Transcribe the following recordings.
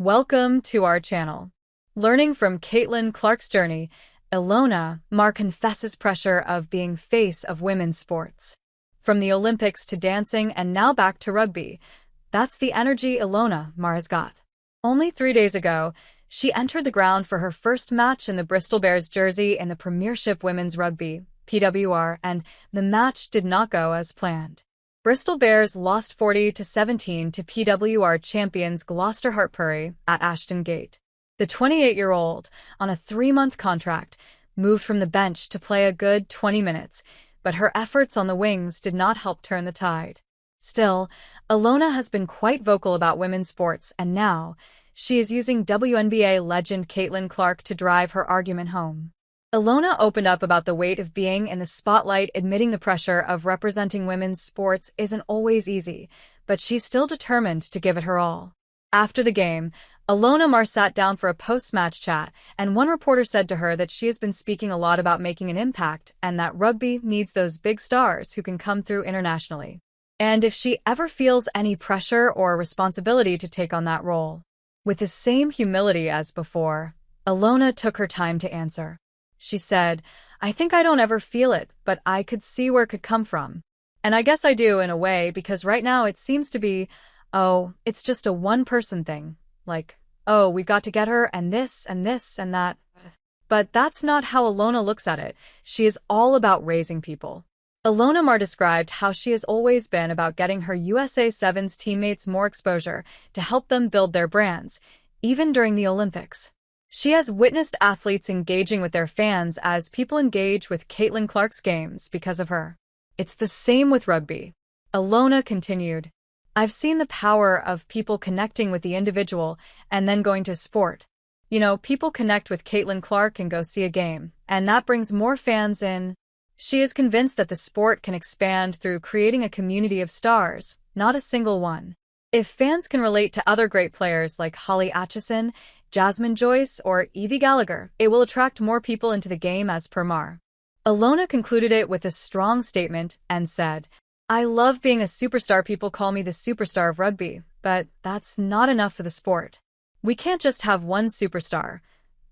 Welcome to our channel. Learning from Caitlin Clark's journey, Ilona Maher confesses pressure of being face of women's sports. From the Olympics to dancing and now back to rugby, that's the energy Ilona Maher has got. Only 3 days ago, she entered the ground for her first match in the Bristol Bears jersey in the Premiership Women's Rugby, PWR, and the match did not go as planned. Bristol Bears lost 40-17 to PWR champions Gloucester Hartpury at Ashton Gate. The 28-year-old, on a 3-month contract, moved from the bench to play a good 20 minutes, but her efforts on the wings did not help turn the tide. Still, Ilona has been quite vocal about women's sports, and now she is using WNBA legend Caitlin Clark to drive her argument home. Ilona opened up about the weight of being in the spotlight, admitting the pressure of representing women's sports isn't always easy, but she's still determined to give it her all. After the game, Ilona Maher sat down for a post-match chat, and one reporter said to her that she has been speaking a lot about making an impact and that rugby needs those big stars who can come through internationally. And if she ever feels any pressure or responsibility to take on that role. With the same humility as before, Ilona took her time to answer. She said, "I think I don't ever feel it, but I could see where it could come from. And I guess I do in a way, because right now it seems to be, oh, it's just a one-person thing. Like, oh, we've got to get her and this and this and that." But that's not how Ilona looks at it. She is all about raising people. Ilona Maher described how she has always been about getting her USA Sevens teammates more exposure to help them build their brands, even during the Olympics. She has witnessed athletes engaging with their fans as people engage with Caitlin Clark's games because of her. It's the same with rugby. Ilona continued, "I've seen the power of people connecting with the individual and then going to sport. You know, people connect with Caitlin Clark and go see a game, and that brings more fans in." She is convinced that the sport can expand through creating a community of stars, not a single one. If fans can relate to other great players like Holly Aitchison, Jasmine Joyce, or Evie Gallagher, it will attract more people into the game, as per Maher. Ilona concluded it with a strong statement and said, "I love being a superstar. People call me the superstar of rugby, but that's not enough for the sport. We can't just have one superstar.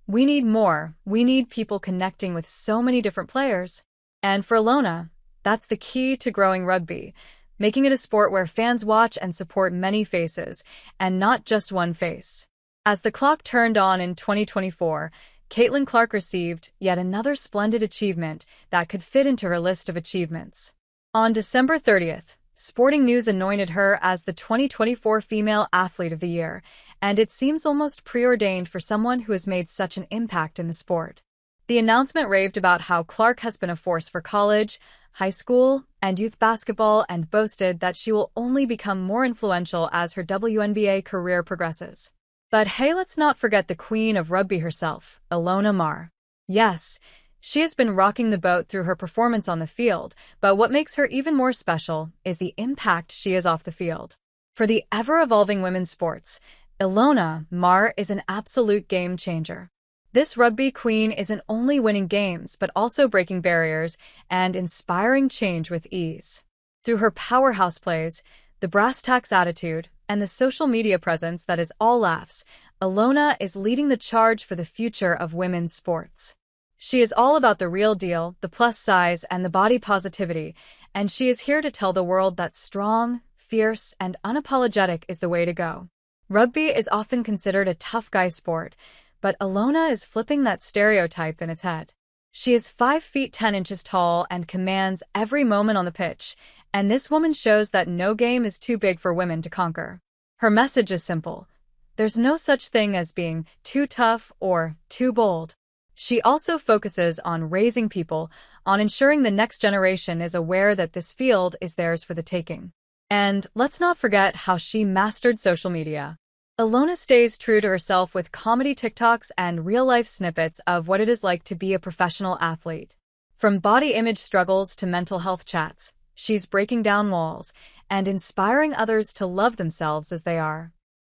We need more. We need people connecting with so many different players." And for Ilona, that's the key to growing rugby, making it a sport where fans watch and support many faces, and not just one face. As the clock turned on in 2024, Caitlin Clark received yet another splendid achievement that could fit into her list of achievements. On December 30th, Sporting News anointed her as the 2024 Female Athlete of the Year, and it seems almost preordained for someone who has made such an impact in the sport. The announcement raved about how Clark has been a force for college, high school, and youth basketball, and boasted that she will only become more influential as her WNBA career progresses. But hey, let's not forget the queen of rugby herself, Ilona Maher. Yes, she has been rocking the boat through her performance on the field, but what makes her even more special is the impact she has off the field. For the ever-evolving women's sports, Ilona Maher is an absolute game changer. This rugby queen isn't only winning games, but also breaking barriers and inspiring change with ease. Through her powerhouse plays, the brass tacks attitude, and the social media presence that is all laughs, Ilona is leading the charge for the future of women's sports. She is all about the real deal, the plus size, and the body positivity, and she is here to tell the world that strong, fierce, and unapologetic is the way to go. Rugby is often considered a tough guy sport, but Ilona is flipping that stereotype in its head. She is 5 feet 10 inches tall and commands every moment on the pitch, and this woman shows that no game is too big for women to conquer. Her message is simple. There's no such thing as being too tough or too bold. She also focuses on raising people, on ensuring the next generation is aware that this field is theirs for the taking. And let's not forget how she mastered social media. Ilona stays true to herself with comedy TikToks and real-life snippets of what it is like to be a professional athlete. From body image struggles to mental health chats, she's breaking down walls and inspiring others to love themselves as they are.